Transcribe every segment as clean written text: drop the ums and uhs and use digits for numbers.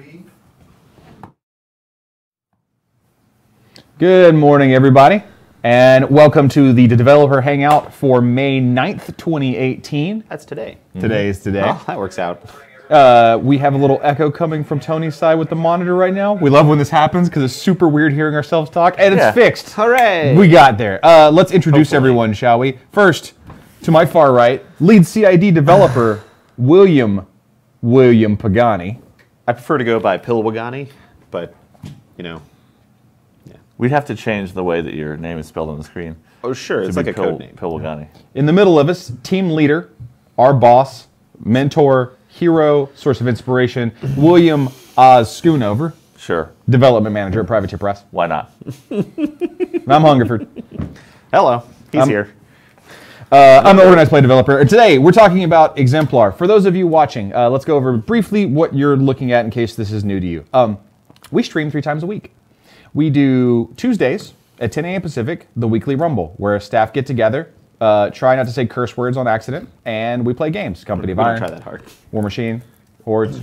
3. Good morning, everybody, and welcome to the Developer Hangout for May 9th, 2018. That's today. Today is today. Oh, that works out. We have a little echo coming from Tony's side with the monitor right now. We love when this happens because it's super weird hearing ourselves talk, and it's fixed. Hooray! We got there. Let's introduce everyone, shall we? First, to my far right, lead CID developer William Pagani. I prefer to go by Pilwagani, but, you know. We'd have to change the way that your name is spelled on the screen. Oh, sure. It's like a code name. Pilwagani. In the middle of us, team leader, our boss, mentor, hero, source of inspiration, William Schoonover. Sure. Development manager at Privateer Press. Why not? I'm Hungerford. Hello. He's here. I'm the Organized Play developer. Today, we're talking about Exemplar. For those of you watching, let's go over briefly what you're looking at in case this is new to you. We stream 3 times a week. We do Tuesdays at 10 a.m. Pacific, the weekly Rumble, where staff get together, try not to say curse words on accident, and we play games. Company of Iron, try that hard. War Machine, Hordes.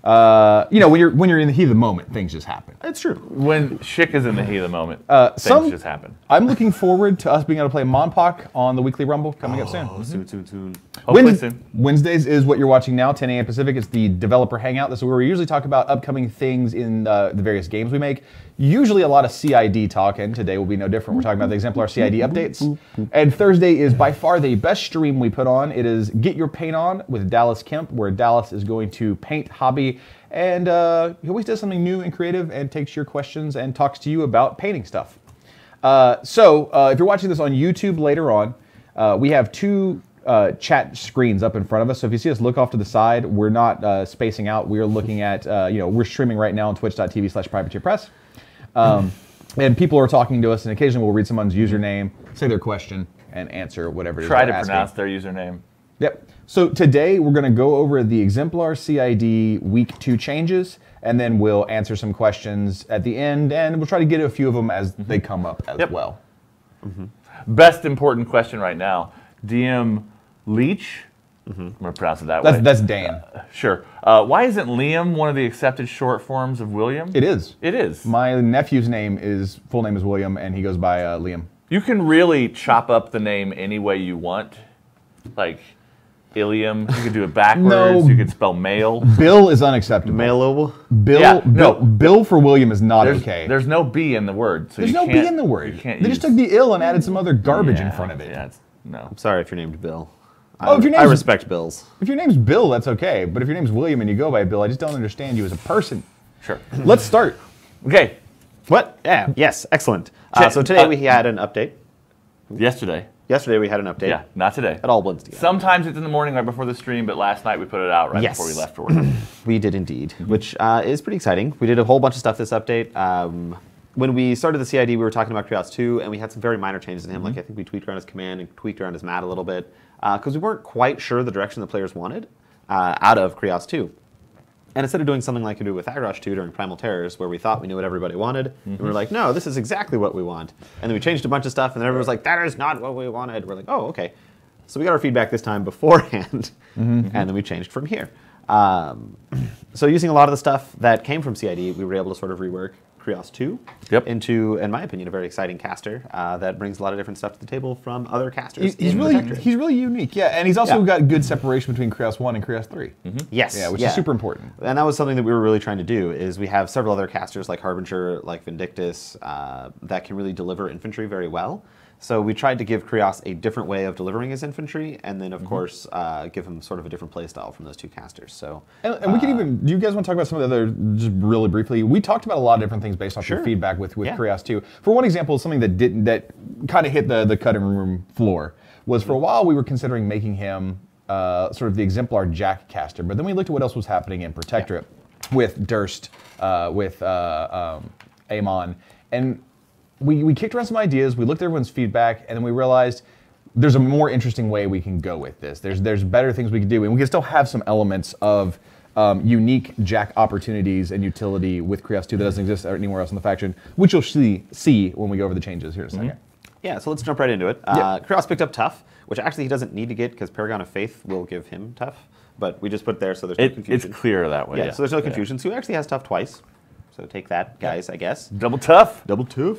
You know, when you're in the heat of the moment, things just happen. It's true. When Schick is in the heat of the moment, things just happen. I'm looking forward to us being able to play Monpok on the weekly Rumble coming up soon. Soon. Hopefully soon. Wednesdays is what you're watching now, 10 a.m. Pacific. It's the Developer Hangout. This is where we usually talk about upcoming things in the various games we make. Usually a lot of CID talk, and today will be no different. We're talking about the Exemplar CID updates. And Thursday is by far the best stream we put on. It is Get Your Paint On with Dallas Kemp, where Dallas is going to paint hobby. And he always does something new and creative and takes your questions and talks to you about painting stuff. So if you're watching this on YouTube later on, we have 2 chat screens up in front of us. So if you see us look off to the side, we're not spacing out. We're looking at, we're streaming right now on twitch.tv/privateerpress. And people are talking to us, and occasionally we'll read someone's username, say their question, and answer whatever it is Try to they're asking. pronounce their username. Yep. So today we're going to go over the Exemplar CID Week 2 changes, and then we'll answer some questions at the end, and we'll try to get a few of them as they come up as well. Best important question right now. DM Leach. I'm going to pronounce it that way. That's Dan. Sure. Why isn't Liam one of the accepted short forms of William? It is. It is. My nephew's full name is William, and he goes by Liam. You can really chop up the name any way you want. Like Ilium, you could do it backwards. No. You could spell male. Bill is unacceptable. Mailable? Bill, Yeah, Bill for William is not okay. There's no B in the word. So There's no B in the word. You can't they just took the ill and added some other garbage in front of it. Yeah, no. I'm sorry if you're named Bill. Oh, I respect Bills. If your name's Bill, that's okay. But if your name's William and you go by Bill, I just don't understand you as a person. Sure. Let's start. Okay. What? Yeah. Yes. Excellent. So today we had an update. Yesterday. Yesterday we had an update. Yeah, not today. It all blends together. Sometimes it's in the morning right before the stream, but last night we put it out right before we left for work. We did indeed, which is pretty exciting. We did a whole bunch of stuff this update. When we started the CID, we were talking about Krios 2, and we had some very minor changes in him. Like I think we tweaked around his command and tweaked around his mat a little bit because we weren't quite sure the direction the players wanted out of Krios 2. And instead of doing something like we do with Agrash 2 during Primal Terrors, where we thought we knew what everybody wanted, and we were like, no, this is exactly what we want. And then we changed a bunch of stuff, and then everyone was like, that is not what we wanted. We're like, oh, okay. So we got our feedback this time beforehand, and then we changed from here. So using a lot of the stuff that came from CID, we were able to sort of rework Krios 2 into, in my opinion, a very exciting caster that brings a lot of different stuff to the table from other casters. He's really unique, yeah. And he's also got good separation between Krios 1 and Krios 3. Yes. Yeah, which is super important. And that was something that we were really trying to do, is we have several other casters like Harbinger, like Vindictus, that can really deliver infantry very well. So we tried to give Krios a different way of delivering his infantry, and then, of course, give him sort of a different playstyle from those 2 casters. So, and we can even, do you guys want to talk about some of the other, just really briefly, we talked about a lot of different things based off your feedback with Krios 2. For one example, something that kind of hit the cutting room floor was for a while we were considering making him sort of the Exemplar Jack caster, but then we looked at what else was happening in Protectorate with Durst, with Amon, and we kicked around some ideas, we looked at everyone's feedback, and then we realized there's a more interesting way we can go with this. There's better things we can do, and we can still have some elements of unique Jack opportunities and utility with Krios 2 that doesn't exist anywhere else in the faction, which you'll see when we go over the changes here in a second. Yeah, so let's jump right into it. Krios picked up Tough, which actually he doesn't need to get because Paragon of Faith will give him tough. But we just put it there so there's no confusion. It's clear that way. Yeah, so there's no confusion. So he actually has tough twice. So take that, guys, I guess. Double tough. Double tough.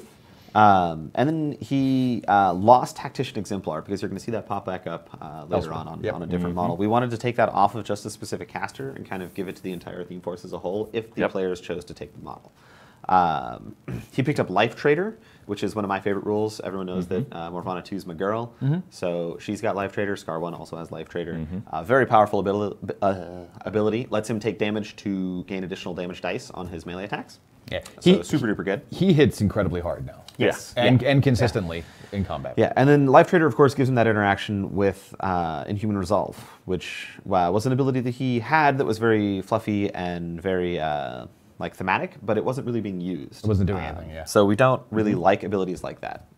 And then he lost Tactician Exemplar because you're going to see that pop back up later on a different model. We wanted to take that off of just a specific caster and kind of give it to the entire theme force as a whole if the players chose to take the model. He picked up Life Trader, which is one of my favorite rules. Everyone knows that Morvana 2 is my girl. So she's got Life Trader. Scar 1 also has Life Trader. Very powerful ability. Lets him take damage to gain additional damage dice on his melee attacks. Yeah, so super duper good. He hits incredibly hard now. Yes. And consistently in combat. Yeah, and then Life Trader, of course, gives him that interaction with Inhuman Resolve, which was an ability that he had that was very fluffy and very like thematic, but it wasn't really being used. It wasn't doing anything, yeah. So we don't really like abilities like that.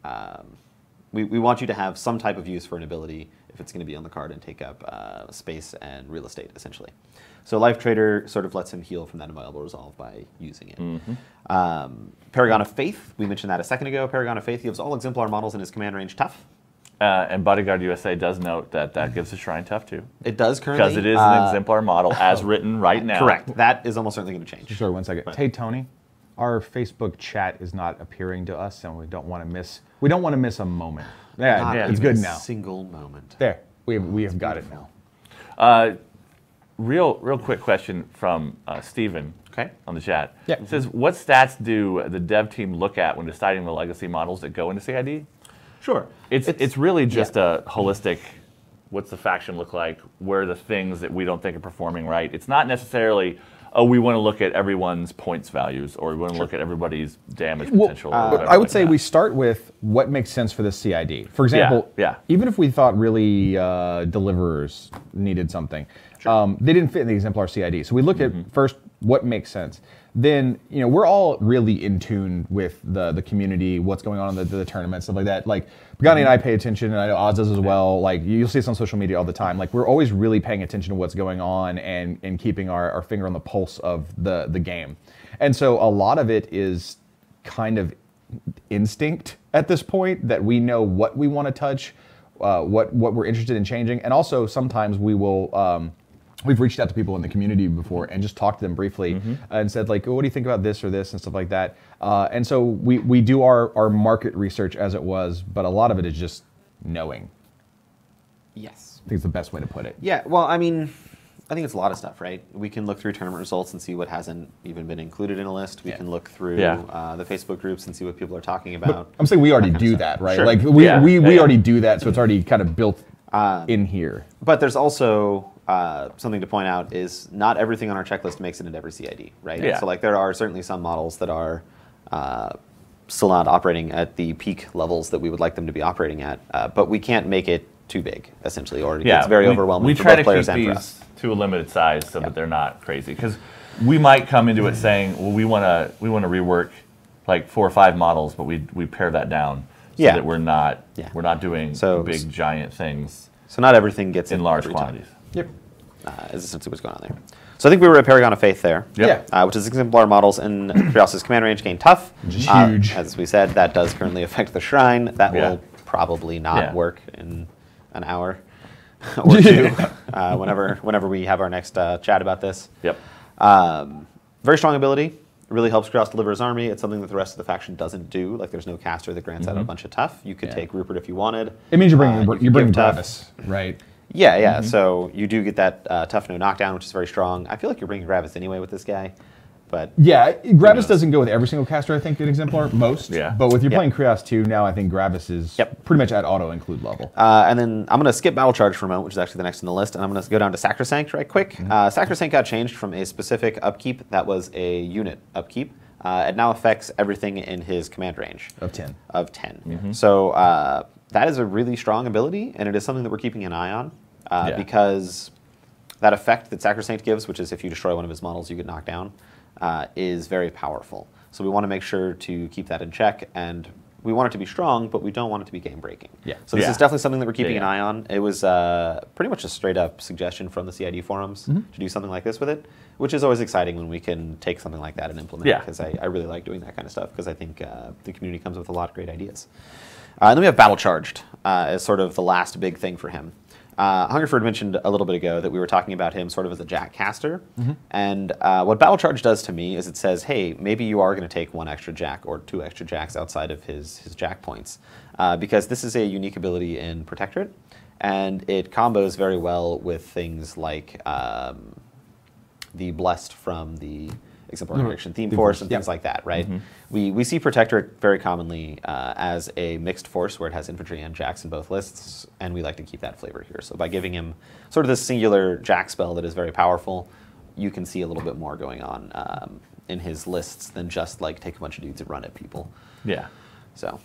We want you to have some type of use for an ability if it's going to be on the card and take up space and real estate, essentially. So Life Trader sort of lets him heal from that Inviolable Resolve by using it. Paragon of Faith, we mentioned that a second ago. Paragon of Faith gives all Exemplar models in his command range tough. And Bodyguard USA does note that that gives the Shrine tough too. It does currently. Because it is an Exemplar model as written right now. Correct. That is almost certainly going to change. Sorry, 1 second. Hey, Tony, our Facebook chat is not appearing to us, and we don't want to miss a moment. Yeah, it's good now. Single moment. There, we have got it now. Real quick question from Steven on the chat. Yeah. It says, what stats do the dev team look at when deciding the legacy models that go into CID? Sure. It's really just a holistic, what's the faction look like? Where are the things that we don't think are performing right? It's not necessarily, oh, we want to look at everyone's points values or we want to look at everybody's damage potential. Or whatever I would like say that. we start with what makes sense for the CID. For example, even if we thought really Deliverers needed something, they didn't fit in the Exemplar CID. So we look at first what makes sense. Then we're all really in tune with the community, what's going on in the tournament, stuff like that. Like Pagani and I pay attention, and I know Oz does as well. Like you'll see this on social media all the time. Like we're always really paying attention to what's going on and keeping our finger on the pulse of the game. And so a lot of it is kind of instinct at this point that we know what we want to touch, what we're interested in changing, and also sometimes we will. We've reached out to people in the community before and just talked to them briefly and said, like, oh, what do you think about this or this and stuff like that. And so we do our market research as it was, but a lot of it is just knowing. Yes. I think it's the best way to put it. Yeah, well, I mean, I think it's a lot of stuff, right? We can look through tournament results and see what hasn't even been included in a list. We can look through the Facebook groups and see what people are talking about. But I'm saying we already do that, right? Sure. Like we already do that, so it's already kind of built in here. But there's also something to point out is not everything on our checklist makes it into every CID, right? Yeah. So like there are certainly some models that are still not operating at the peak levels that we would like them to be operating at, but we can't make it too big, essentially, or it gets very overwhelming for both players and for us. We try to keep these to a limited size so that they're not crazy. Because we might come into it saying, well, we want to rework like 4 or 5 models, but we pare that down so that we're not doing big giant things. So not everything gets in large quantities. Yep. Is essentially what's going on there. So I think we were at Paragon of Faith there, which is Exemplar models in Krios' command range gain tough. Which is huge. As we said, that does currently affect the Shrine. That will probably not work in an hour or two whenever we have our next chat about this. Yep. Very strong ability. It really helps Krios deliver his army. It's something that the rest of the faction doesn't do. Like there's no caster that grants out a bunch of tough. You could take Rupert if you wanted. It means you're bringing Gravis, right? Yeah. So you do get that tough no knockdown, which is very strong. I feel like you're bringing Gravis anyway with this guy, but yeah, Gravis doesn't go with every single caster. I think in Exemplar most. Yeah. But with you playing Krios 2 now, I think Gravis is pretty much at auto include level. And then I'm going to skip Battle Charge for a moment, which is actually the next on the list, and I'm going to go down to Sacrosanct right quick. Sacrosanct got changed from a specific upkeep that was a unit upkeep. It now affects everything in his command range of 10. So that is a really strong ability, and it is something that we're keeping an eye on because that effect that Sacrosanct gives, which is if you destroy one of his models, you get knocked down, is very powerful. So we want to make sure to keep that in check, and we want it to be strong, but we don't want it to be game-breaking. So this is definitely something that we're keeping an eye on. It was pretty much a straight-up suggestion from the CID forums to do something like this with it, which is always exciting when we can take something like that and implement it, because I really like doing that kind of stuff, because I think the community comes with a lot of great ideas. And then we have Battle Charged as sort of the last big thing for him. Hungerford mentioned a little bit ago that we were talking about him sort of as a jack caster. And what Battle Charge does to me is it says, hey, maybe you are going to take 1 extra jack or 2 extra jacks outside of his jack points. Because this is a unique ability in Protectorate. And it combos very well with things like the Blessed from the Exemplar Conviction Theme Force and things like that, right? We see Protectorate very commonly as a mixed force where it has infantry and jacks in both lists, and we like to keep that flavor here. So by giving him sort of this singular jack spell that is very powerful, you can see a little bit more going on in his lists than just like take a bunch of dudes and run at people. Yeah. So.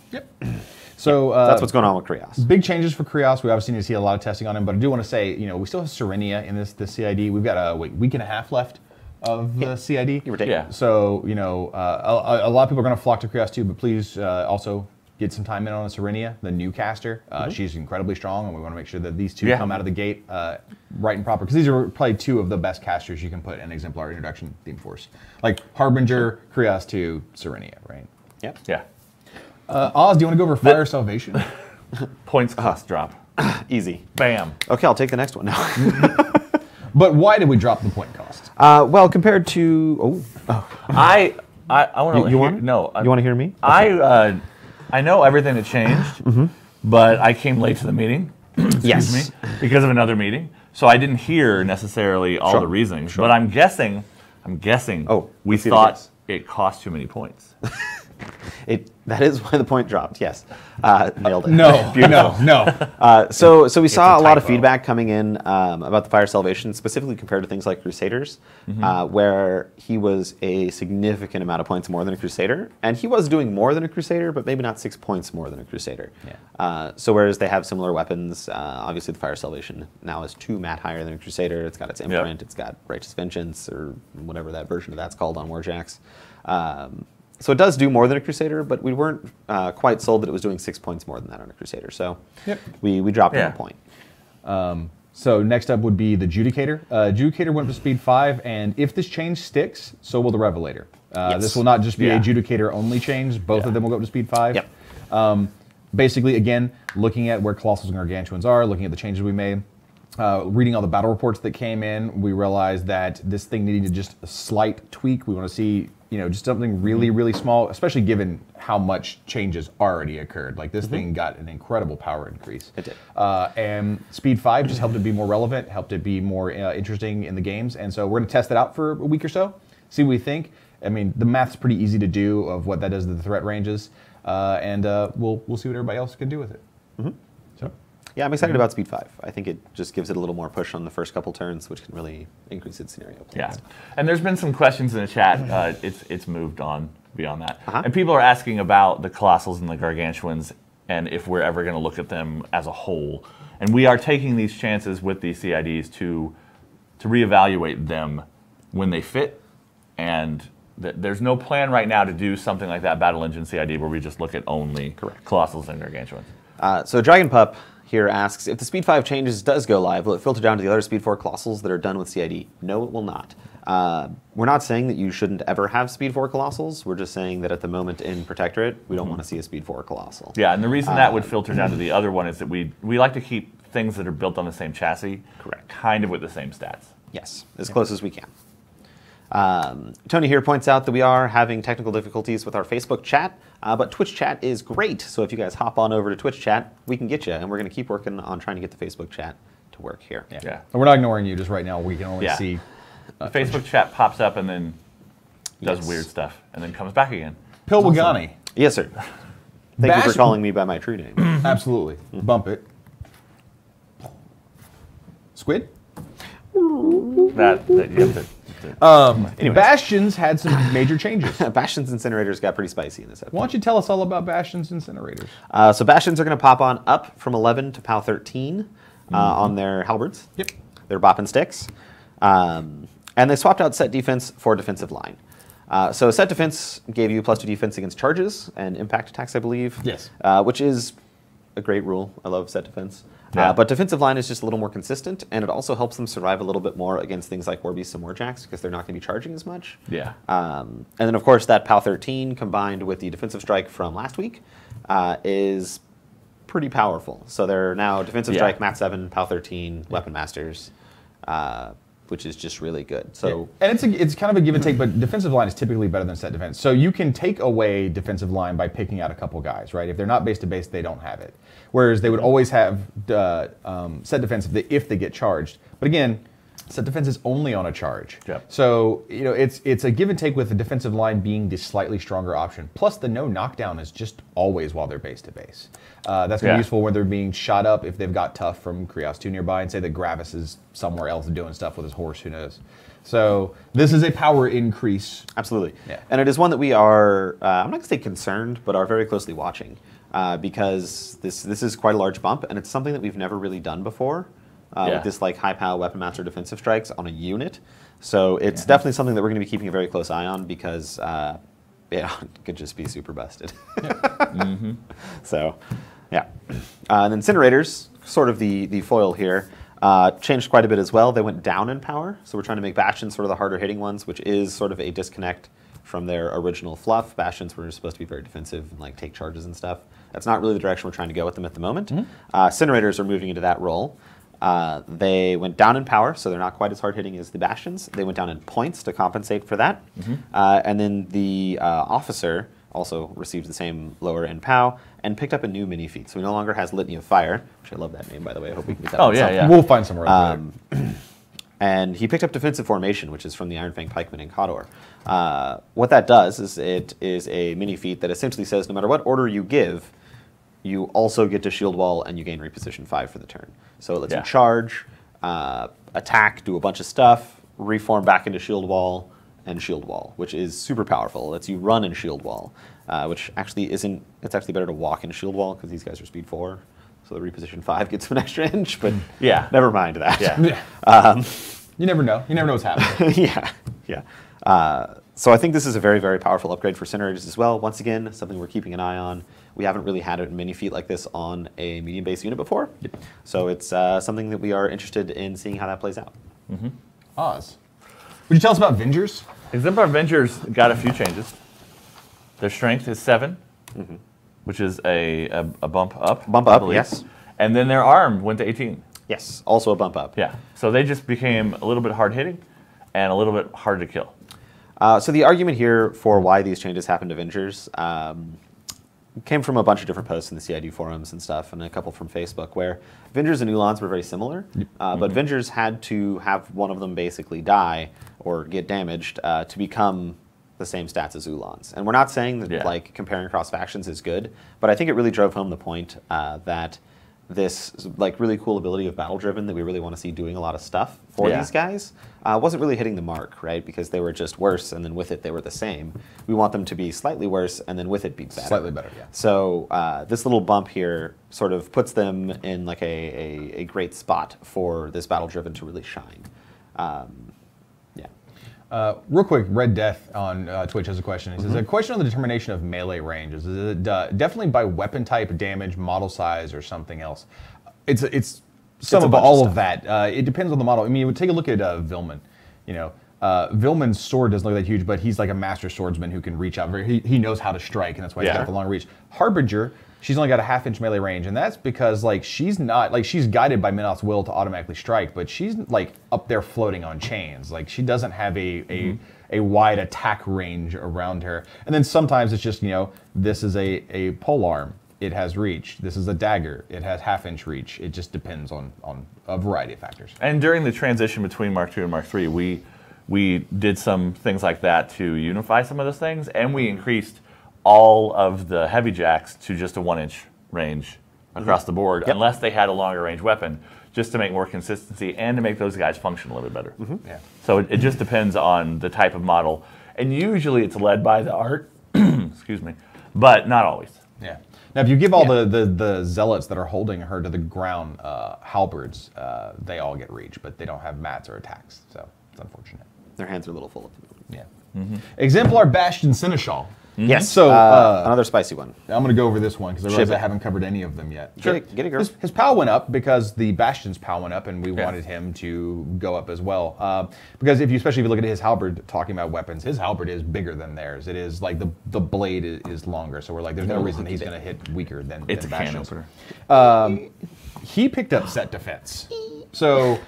So that's what's going on with Krios. Big changes for Krios. We obviously need to see a lot of testing on him, but I do want to say, we still have Serenia in this CID. We've got a week and a half left of the CID. Yeah. So, a lot of people are going to flock to Krios too, but please also get some time in on Serenia, the new caster. She's incredibly strong, and we want to make sure that these two come out of the gate right and proper, because these are probably 2 of the best casters you can put in Exemplar Introduction Theme Force. Like Harbinger, Krios to Serenia, right? Yep. Yeah. Oz, do you want to go over Fire Salvation? Points cost drop. Easy. Bam. Okay, I'll take the next one now. But why did we drop the point cost? Well, compared to I want to. You want? No. You want to hear me? I know everything that changed, but I came late to the meeting. Excuse me, because of another meeting, so I didn't hear necessarily all the reasoning. But I'm guessing. Oh, we thought it cost too many points. That is why the point dropped. Yes, nailed it. No. So we saw a lot of feedback coming in about the Fire Salvation, specifically compared to things like Crusaders, where he was a significant amount of points more than a Crusader, and he was doing more than a Crusader, but maybe not 6 points more than a Crusader. So whereas they have similar weapons, obviously the Fire Salvation now is 2 mat higher than a Crusader. It's got its imprint. It's got Righteous Vengeance, or whatever that version of that's called on Warjacks. So it does do more than a Crusader, but we weren't quite sold that it was doing 6 points more than that on a Crusader. So we dropped it a point. So next up would be the Judicator. Judicator went up to speed 5, and if this change sticks, so will the Revelator. This will not just be a Judicator only change. Both of them will go up to speed 5. Basically, again, looking at where Colossals and Gargantuans are, looking at the changes we made, reading all the battle reports that came in, we realized that this thing needed just a slight tweak. We want to see just something really, really small, especially given how much changes already occurred. Like this thing got an incredible power increase. It did. And speed 5 just helped it be more relevant, helped it be more interesting in the games. And so we're going to test it out for a week or so, see what we think. I mean, the math's pretty easy to do of what that does to the threat ranges, and we'll see what everybody else can do with it. So. Yeah, I'm excited about Speed 5. I think it just gives it a little more push on the first couple turns, which can really increase its scenario play. Yeah, and there's been some questions in the chat. It's moved on beyond that. And people are asking about the Colossals and the Gargantuans and if we're ever going to look at them as a whole. And we are taking these chances with these CIDs to reevaluate them when they fit. And there's no plan right now to do something like that Battle Engine CID where we just look at only Colossals and Gargantuans. So Dragon Pup here asks, if the Speed 5 changes does go live, will it filter down to the other Speed 4 Colossals that are done with CID? No, it will not. We're not saying that you shouldn't ever have Speed 4 Colossals. We're just saying that at the moment in Protectorate, we don't want to see a Speed 4 Colossal. Yeah, and the reason that would filter down to the other one is that we like to keep things that are built on the same chassis, kind of with the same stats. Yes, as close as we can. Tony here points out that we are having technical difficulties with our Facebook chat, but Twitch chat is great. So if you guys hop on over to Twitch chat, we can get you, and we're going to keep working on trying to get the Facebook chat to work here. Yeah. We're not ignoring you, just right now we can only see. Facebook chat pops up and then does weird stuff, and then comes back again. Pilwagani. Yes, sir. Thank you for calling me by my true name. Absolutely. Bump it. Squid? That you have to. Bastions had some major changes. Bastions Incinerators got pretty spicy in this episode. Why don't you tell us all about Bastions Incinerators? So Bastions are going to pop on up from 11 to POW 13 on their halberds. Yep. Their boppin' sticks. And they swapped out set defense for defensive line. So set defense gave you +2 defense against charges and impact attacks, I believe. Yes. Which is a great rule. I love set defense. Yeah. But defensive line is just a little more consistent, and it also helps them survive a little bit more against things like Warbeasts and Warjacks because they're not going to be charging as much. Yeah. And then, of course, that POW 13 combined with the defensive strike from last week is pretty powerful. So they're now defensive Yeah. strike, Mat 7, POW 13, weapon masters, which is just really good. So and it's kind of a give and take, but defensive line is typically better than set defense. So you can take away defensive line by picking out a couple guys, right? If they're not base to base, they don't have it. Whereas they would always have set defense if they get charged. But again, set defense is only on a charge. Yep. So it's a give and take with the defensive line being the slightly stronger option. Plus the no knockdown is just always while they're base to base. That's going to be useful when they're being shot up if they've got tough from Krios 2 nearby, and say that Gravis is somewhere else doing stuff with his horse, who knows. So this is a power increase. absolutely. Yeah. And it is one that we are, I'm not going to say concerned, but are very closely watching because this is quite a large bump, and it's something that we've never really done before. With this like high power weapon master defensive strikes on a unit. So it's definitely something that we're going to be keeping a very close eye on because it could just be super busted. So yeah. And then Incinerators, sort of the foil here, changed quite a bit as well. They went down in power. So we're trying to make Bastions sort of the harder hitting ones, which is sort of a disconnect from their original fluff. Bastions were supposed to be very defensive and like take charges and stuff. That's not really the direction we're trying to go with them at the moment. Incinerators are moving into that role. They went down in power, so they're not quite as hard hitting as the Bastions. They went down in points to compensate for that. And then the Officer also received the same lower in POW and picked up a new mini feat. So he no longer has Litany of Fire, which I love that name, by the way. I hope we can get that. Oh, yeah. We'll find somewhere else. And he picked up Defensive Formation, which is from the Iron Fang Pikeman in Khador. What that does is it is a mini feat that essentially says no matter what order you give, you also get to shield wall and you gain reposition 5 for the turn. So it lets you charge, attack, do a bunch of stuff, reform back into shield wall and shield wall, which is super powerful. It lets you run in shield wall, which actually isn't, it's actually better to walk in shield wall because these guys are speed 4. So the reposition 5 gets an extra inch, but never mind that. You never know. You never know what's happening. So I think this is a very, very powerful upgrade for Incinerators as well. Once again, something we're keeping an eye on. We haven't really had a mini feat like this on a medium base unit before. So it's something that we are interested in seeing how that plays out. Oz, would you tell us about Vengers? Exemplar Vengers got a few changes. Their strength is 7, which is a bump up. Bump up, yes. And then their arm went to 18. Yes, also a bump up. Yeah, so they just became a little bit hard hitting and a little bit hard to kill. So the argument here for why these changes happened to Vengers came from a bunch of different posts in the CID forums and stuff, and a couple from Facebook, where Vengers and Ulans were very similar, but Vengers had to have one of them basically die or get damaged to become the same stats as Ulans. And we're not saying that like comparing across factions is good, but I think it really drove home the point that this like really cool ability of battle driven that we really want to see doing a lot of stuff for these guys wasn't really hitting the mark, right? Because they were just worse, and then with it they were the same. We want them to be slightly worse, and then with it be better. Slightly better, yeah. So this little bump here sort of puts them in like a great spot for this battle driven to really shine. Real quick, Red Death on Twitch has a question. He says, a question on the determination of melee ranges. Is it definitely by weapon type, damage, model size, or something else? It's some of all of that. It depends on the model. I mean, take a look at Vilman. You know, Vilman's sword doesn't look that huge, but he's like a master swordsman who can reach out. He knows how to strike, and that's why he's got the long reach. Harbinger, she's only got a half-inch melee range, and that's because like she's not like she's guided by Minoth's will to automatically strike, but she's like up there floating on chains. Like she doesn't have a wide attack range around her. And then sometimes it's just, you know, this is a polearm. It has reach. This is a dagger. It has half-inch reach. It just depends on a variety of factors. And during the transition between Mark II and Mark III, we did some things like that to unify some of those things, and we increased all of the heavy jacks to just a 1-inch range across the board, unless they had a longer range weapon, just to make more consistency and to make those guys function a little bit better. So it just depends on the type of model, and usually it's led by the art, excuse me, but not always. Now, if you give all the zealots that are holding her to the ground halberds, they all get reach, but they don't have mats or attacks, so it's unfortunate. Their hands are a little full at the moment. Exemplar Bastion Seneschal. Yes. So, another spicy one. I'm going to go over this one because I realize Ship it. I haven't covered any of them yet. Get it, girl. His POW went up because the Bastion's POW went up, and we wanted him to go up as well. Because especially if you look at his halberd, talking about weapons, his halberd is bigger than theirs. It is like the blade is longer, so we're like, there's no reason he's going to hit weaker than It's a can Bastion's. opener. He picked up set defense. So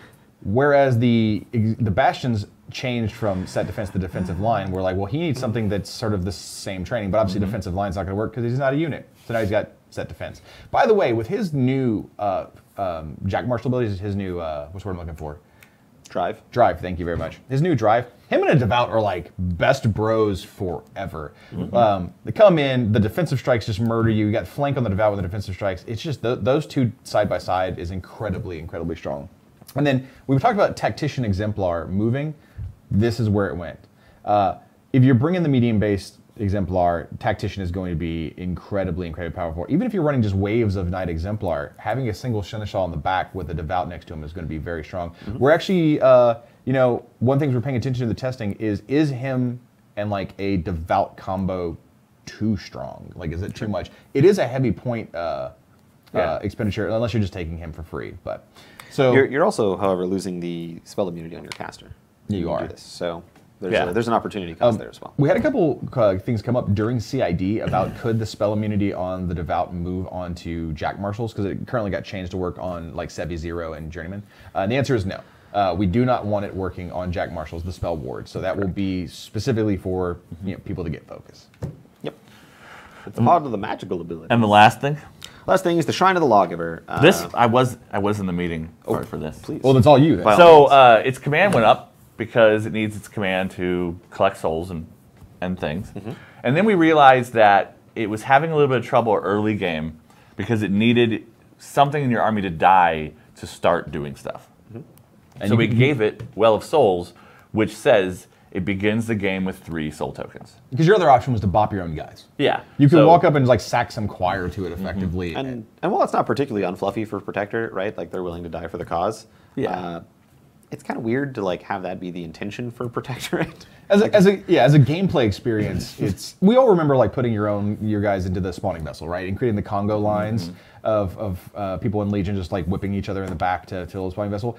whereas the Bastions changed from set defense to defensive line, we're like, well, he needs something that's sort of the same training, but obviously defensive line's not going to work because he's not a unit. So now he's got set defense. By the way, with his new Jack Marshall abilities, his new, what's the word I'm looking for? Drive. Drive, thank you very much. His new drive, him and a Devout are like best bros forever. They come in, the defensive strikes just murder you. You got flank on the Devout with the defensive strikes. It's just those two side by side is incredibly, incredibly strong. And then we've talked about Tactician Exemplar moving. This is where it went. If you're bringing the medium-based Exemplar, Tactician is going to be incredibly, incredibly powerful. Even if you're running just waves of Knight Exemplar, having a single Seneschal in the back with a Devout next to him is going to be very strong. We're actually, one thing we're paying attention to the testing is him and like a Devout combo too strong? Like, is it too much? It is a heavy point expenditure, unless you're just taking him for free. But so you're also, however, losing the spell immunity on your caster. You are. Do this. So there's an opportunity cost there as well. We had a couple things come up during CID about could the spell immunity on the Devout move onto Jack Marshals, because it currently got changed to work on like Sevi Zero and Journeyman. And the answer is no. We do not want it working on Jack Marshals, the spell ward. So that will be specifically for people to get focus. Yep. It's a part of the magical ability. And the last thing? Last thing is the Shrine of the Lawgiver. This I was in the meeting for this. Please. Well, that's all you. Then. So its command went up because it needs its command to collect souls and things. And then we realized that it was having a little bit of trouble early game because it needed something in your army to die to start doing stuff. And so we gave it Well of Souls, which says it begins the game with 3 soul tokens. Because your other option was to bop your own guys. Yeah. You could walk up and like sack some choir to it effectively. And while it's not particularly unfluffy for Protector, right? Like they're willing to die for the cause. Yeah. It's kind of weird to like have that be the intention for Protectorate. As a gameplay experience, we all remember like putting your guys into the spawning vessel, right, and creating the Congo lines of people in Legion just like whipping each other in the back to fill the spawning vessel.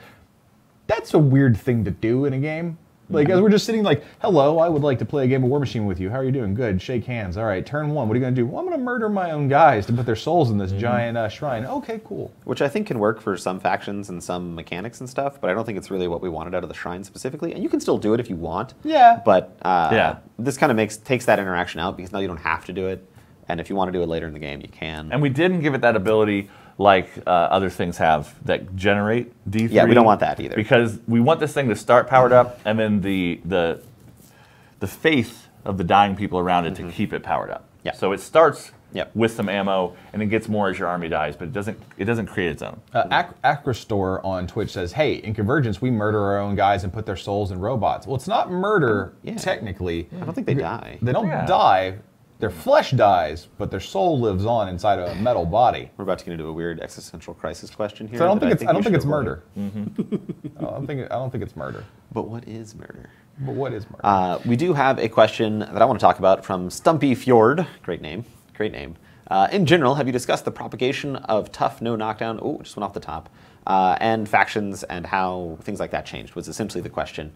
That's a weird thing to do in a game. Like, as we're just sitting like, hello, I would like to play a game of War Machine with you. How are you doing? Good. Shake hands. All right, turn 1. What are you going to do? Well, I'm going to murder my own guys to put their souls in this giant shrine. Okay, cool. Which I think can work for some factions and some mechanics and stuff, but I don't think it's really what we wanted out of the shrine specifically. And you can still do it if you want. Yeah. But this kind of takes that interaction out because now you don't have to do it. And if you want to do it later in the game, you can. And we didn't give it that ability like other things have that generate D3. Yeah, we don't want that either. Because we want this thing to start powered up, and then the faith of the dying people around it to keep it powered up. Yeah. So it starts with some ammo, and it gets more as your army dies, but it doesn't create its own. Acrostor on Twitch says, hey, in Convergence, we murder our own guys and put their souls in robots. Well, it's not murder, technically. I don't think they die. They don't die. Their flesh dies, but their soul lives on inside a metal body. We're about to get into a weird existential crisis question here. So I don't think it's murder. I don't think it's murder. But what is murder? But what is murder? We do have a question that I want to talk about from Stumpy Fjord. Great name. Great name. In general, have you discussed the propagation of tough no knockdown? Oh, just went off the top. And factions and how things like that changed was essentially the question.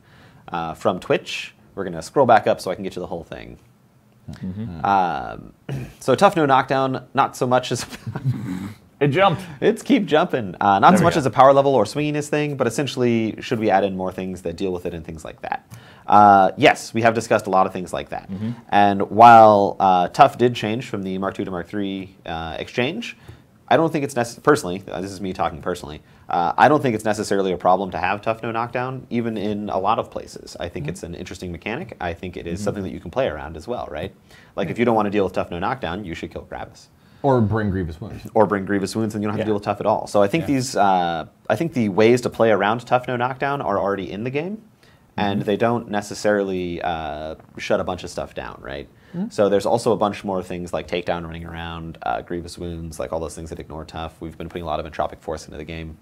From Twitch, we're going to scroll back up so I can get you the whole thing. So tough no knockdown, not so much as It jumped. It's keep jumping. Not so much as a power level or swinginess thing, but essentially, should we add in more things that deal with it and things like that? Yes, we have discussed a lot of things like that. And while tough did change from the Mark II to Mark III exchange, I don't think it's necessary. Personally, this is me talking personally. I don't think it's necessarily a problem to have tough no knockdown, even in a lot of places. I think it's an interesting mechanic. I think it is something that you can play around as well, right? Like if you don't want to deal with tough no knockdown, you should kill Gravis. Or bring Grievous Wounds. Or bring Grievous Wounds, and you don't have to deal with tough at all. So I think I think the ways to play around tough no knockdown are already in the game, and they don't necessarily shut a bunch of stuff down, right? So there's also a bunch more things like Takedown running around, Grievous Wounds, like all those things that ignore tough. We've been putting a lot of Entropic Force into the game.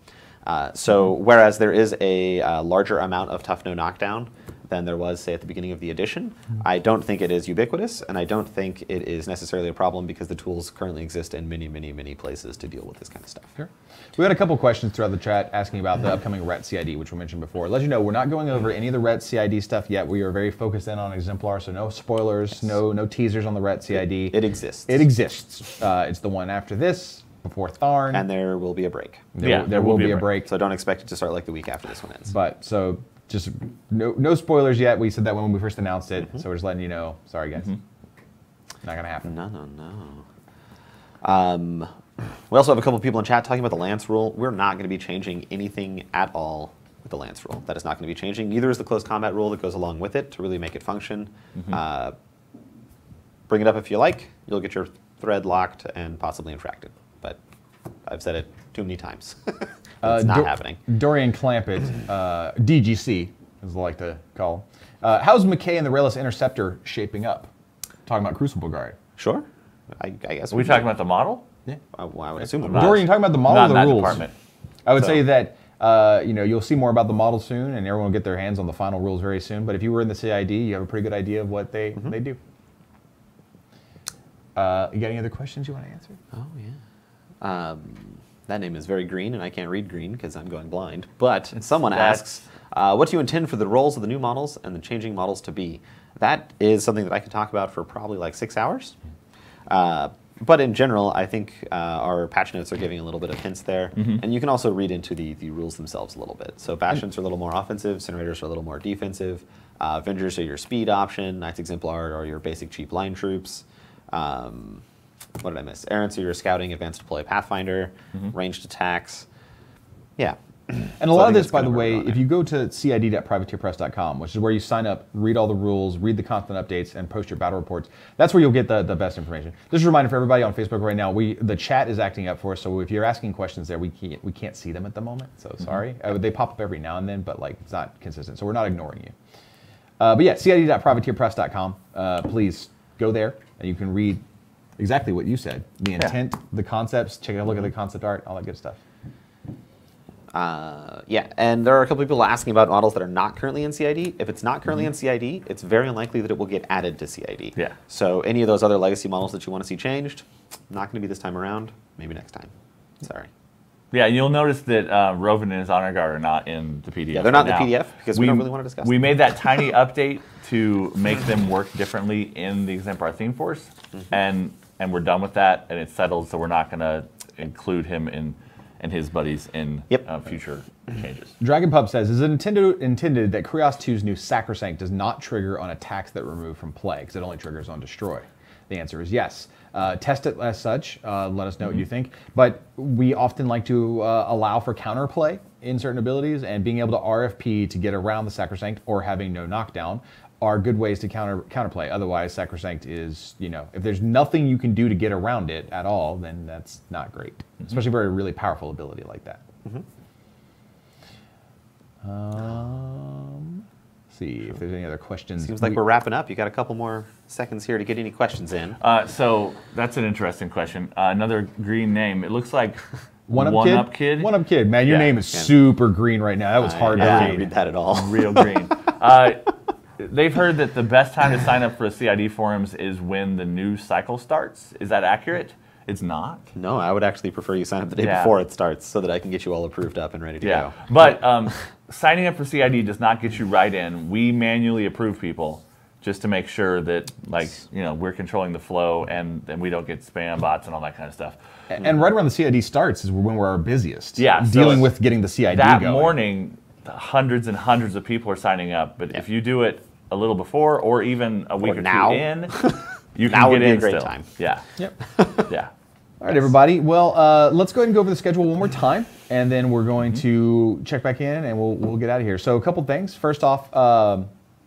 So whereas there is a larger amount of tough no knockdown, than there was, say, at the beginning of the edition. I don't think it is ubiquitous, and I don't think it is necessarily a problem because the tools currently exist in many, many, many places to deal with this kind of stuff. Sure. We had a couple questions throughout the chat asking about the upcoming RET CID, which we mentioned before. Let you know, we're not going over any of the RET CID stuff yet. We are very focused in on Exemplar, so no spoilers, no teasers on the RET CID. It exists. It exists. It's the one after this, before Tharn. And there will be a break. There will be a break. So don't expect it to start like the week after this one ends. But so just no spoilers yet. We said that when we first announced it, so we're just letting you know. Sorry, guys. Not gonna happen. No. We also have a couple of people in chat talking about the Lance rule. We're not going to be changing anything at all with the Lance rule. That is not going to be changing. Neither is the close combat rule that goes along with it to really make it function. Bring it up if you like. You'll get your thread locked and possibly infracted. But I've said it too many times. It's not happening. Dorian Clampett, DGC, as I like to call him. How's McKay and the Rayless Interceptor shaping up? Talking about Crucible Guard. Sure. I guess. Are we talking about the model? Yeah. I would assume. Dorian, talking about the model or the rules? Department. I would say that you'll see more about the model soon, and everyone will get their hands on the final rules very soon. But if you were in the CID, you have a pretty good idea of what they do. You got any other questions you want to answer? Oh yeah. That name is very green, and I can't read green because I'm going blind. But someone asks, what do you intend for the roles of the new models and the changing models to be? That is something that I could talk about for probably like 6 hours. But in general, I think our patch notes are giving a little bit of hints there. And you can also read into the rules themselves a little bit. So Bastions are a little more offensive, Incinerators are a little more defensive, Vengers are your speed option, Knights Exemplar are your basic cheap line troops. What did I miss? Errants are your scouting, advanced deploy Pathfinder, ranged attacks. Yeah. And a lot of this, by the way, if you go to cid.privateerpress.com, which is where you sign up, read all the rules, read the content updates, and post your battle reports, that's where you'll get the best information. Just a reminder for everybody on Facebook right now, the chat is acting up for us, so if you're asking questions there, we can't see them at the moment, so sorry. They pop up every now and then, but like it's not consistent, so we're not ignoring you. But yeah, cid.privateerpress.com. Please go there, and you can read exactly what you said. The intent, the concepts, check a look at the concept art, all that good stuff. Yeah, and there are a couple people asking about models that are not currently in CID. If it's not currently in CID, it's very unlikely that it will get added to CID. Yeah. So any of those other legacy models that you want to see changed, not going to be this time around. Maybe next time. Sorry. Yeah, you'll notice that Rovan and his Honor Guard are not in the PDF. Yeah, they're not in the PDF because we don't really want to discuss We them. made that tiny update to make them work differently in the Exemplar Theme Force, and we're done with that, and it's settled, so we're not going to include him and his buddies in future changes. Dragon Pup says, is it intended that Krios 2's new Sacrosanct does not trigger on attacks that remove from play, because it only triggers on destroy? The answer is yes. Test it as such. Let us know what you think. But we often like to allow for counterplay in certain abilities, and being able to RFP to get around the Sacrosanct or having no knockdown are good ways to counterplay. Otherwise, Sacrosanct is, if there's nothing you can do to get around it at all, then that's not great. Especially for a really powerful ability like that. See if there's any other questions. Seems like we're wrapping up. You got a couple more seconds here to get any questions in. So that's an interesting question. Another green name. It looks like One Up Kid. One Up Kid. Man, your name is super green right now. That was hard to can't read that at all. Real green. They've heard that the best time to sign up for the CID forums is when the new cycle starts. Is that accurate? It's not? No, I would actually prefer you sign up the day before it starts so that I can get you all approved up and ready to go. But signing up for CID does not get you right in. We manually approve people just to make sure that we're controlling the flow and we don't get spam bots and all that kind of stuff. And right around the CID starts is when we're our busiest. Yeah. Dealing with getting the CID that going. Morning, hundreds and hundreds of people are signing up. But if you do it a little before or even a week or two in, you can get in still. Time. Yeah. Yep. Yeah. All right, everybody. Well, let's go ahead and go over the schedule one more time, and then we're going to check back in, and we'll get out of here. So a couple things. First off,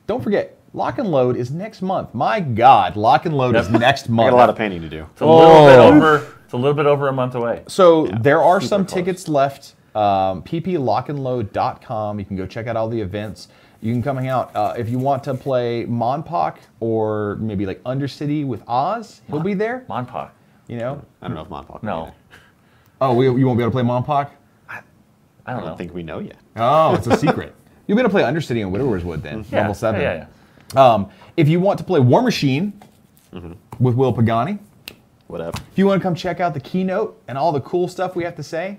don't forget, Lock and Load is next month. My God, Lock and Load is next month. I got a lot of painting to do. It's a little bit over. It's a little bit over a month away. So there are some tickets left. pplockandload.com. You can go check out all the events. You can come hang out. If you want to play Monpok or maybe like Undercity with Oz, he'll be there. Monpok. I don't know if Monpok. No. Oh, you won't be able to play Monpok? I don't know. think we know yet. Oh, it's a secret. You'll be able to play Undercity and Widower's Wood then, level 7. Yeah. If you want to play War Machine with Will Pagani, Whatever. if you want to come check out the keynote and all the cool stuff we have to say,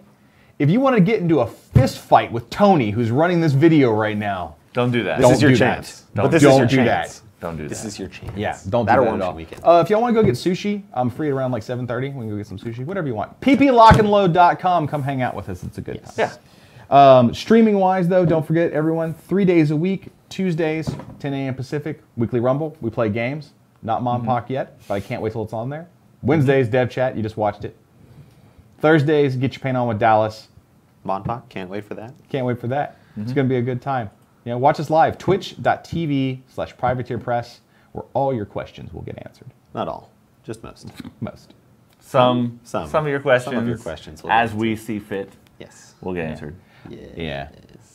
if you want to get into a fist fight with Tony, who's running this video right now, Don't do that. This is your do chance. that. But this Don't is your do chance. Don't do that. This is your chance. Yeah, don't that do or that War at all. Machine Weekend. If y'all want to go get sushi, I'm free around like 7:30. We can go get some sushi, whatever you want. pplockandload.com. Come hang out with us. It's a good time. Yeah. Streaming wise, though, don't forget, everyone, 3 days a week, Tuesdays, 10 a.m. Pacific, weekly Rumble. We play games. Not Monpoc yet, but I can't wait till it's on there. Wednesdays, Dev Chat. You just watched it. Thursdays, get your paint on with Dallas. Monpoc, can't wait for that. Can't wait for that. It's going to be a good time. You know, watch us live, twitch.tv/privateerpress, where all your questions will get answered. Not all, just most. Most. Some of your questions. Some of your questions will as get we see fit, Yes. will get answered. Yeah.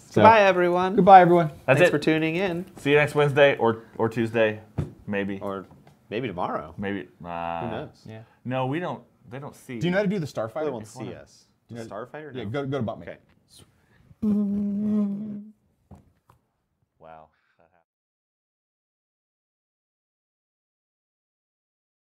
So, Goodbye, everyone. Goodbye, everyone. That's Thanks it. for tuning in. See you next Wednesday or Tuesday, maybe. Or maybe tomorrow. Maybe. Who knows? Yeah. No, we don't. They don't see. Do you know how to do the Starfighter? They won't see us. Starfighter? Yeah, No. go to bot me. Okay.